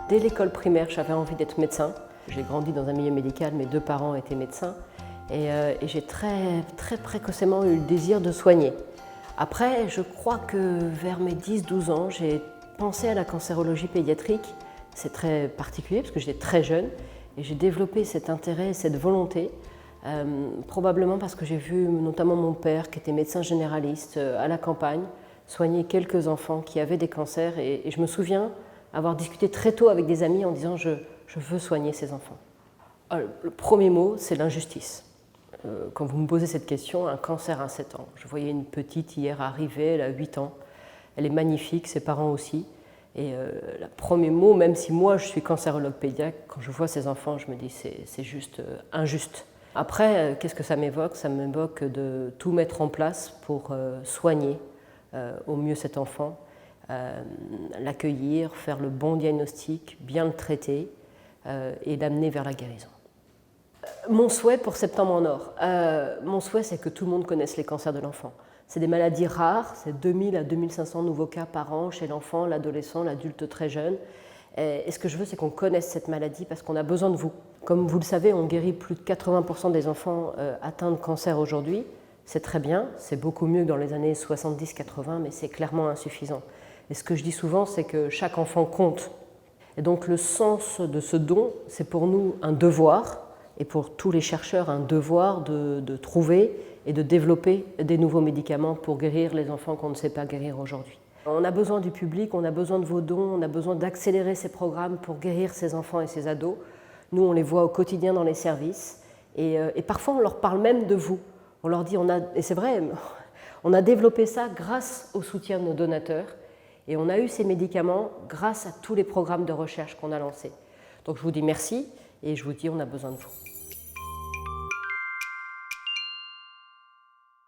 Dès l'école primaire, j'avais envie d'être médecin. J'ai grandi dans un milieu médical, mes deux parents étaient médecins et j'ai très précocement eu le désir de soigner. Après, je crois que vers mes 10-12 ans, j'ai pensé à la cancérologie pédiatrique. C'est très particulier parce que j'étais très jeune et j'ai développé cet intérêt, cette volonté, probablement parce que j'ai vu notamment mon père, qui était médecin généraliste à la campagne, soigner quelques enfants qui avaient des cancers et je me souviens avoir discuté très tôt avec des amis en disant je veux soigner ces enfants. Le premier mot, c'est l'injustice. Quand vous me posez cette question, un cancer à 7 ans. Je voyais une petite hier arriver, elle a 8 ans. Elle est magnifique, ses parents aussi. Et le premier mot, même si moi je suis cancérologue pédiatre, quand je vois ces enfants, je me dis c'est juste injuste. Après, qu'est-ce que ça m'évoque? Ça m'évoque de tout mettre en place pour soigner au mieux cet enfant, l'accueillir, faire le bon diagnostic, bien le traiter et l'amener vers la guérison. Mon souhait pour Septembre en Or, mon souhait c'est que tout le monde connaisse les cancers de l'enfant. C'est des maladies rares, c'est 2000 à 2500 nouveaux cas par an chez l'enfant, l'adolescent, l'adulte très jeune. Et ce que je veux, c'est qu'on connaisse cette maladie parce qu'on a besoin de vous. Comme vous le savez, on guérit plus de 80% des enfants atteints de cancer aujourd'hui. C'est très bien, c'est beaucoup mieux que dans les années 70-80, mais c'est clairement insuffisant. Et ce que je dis souvent, c'est que chaque enfant compte. Et donc le sens de ce don, c'est pour nous un devoir, et pour tous les chercheurs un devoir de trouver et de développer des nouveaux médicaments pour guérir les enfants qu'on ne sait pas guérir aujourd'hui. On a besoin du public, on a besoin de vos dons, on a besoin d'accélérer ces programmes pour guérir ces enfants et ces ados. Nous, on les voit au quotidien dans les services et parfois on leur parle même de vous. On leur dit, et c'est vrai, on a développé ça grâce au soutien de nos donateurs et on a eu ces médicaments grâce à tous les programmes de recherche qu'on a lancés. Donc je vous dis merci et je vous dis on a besoin de vous.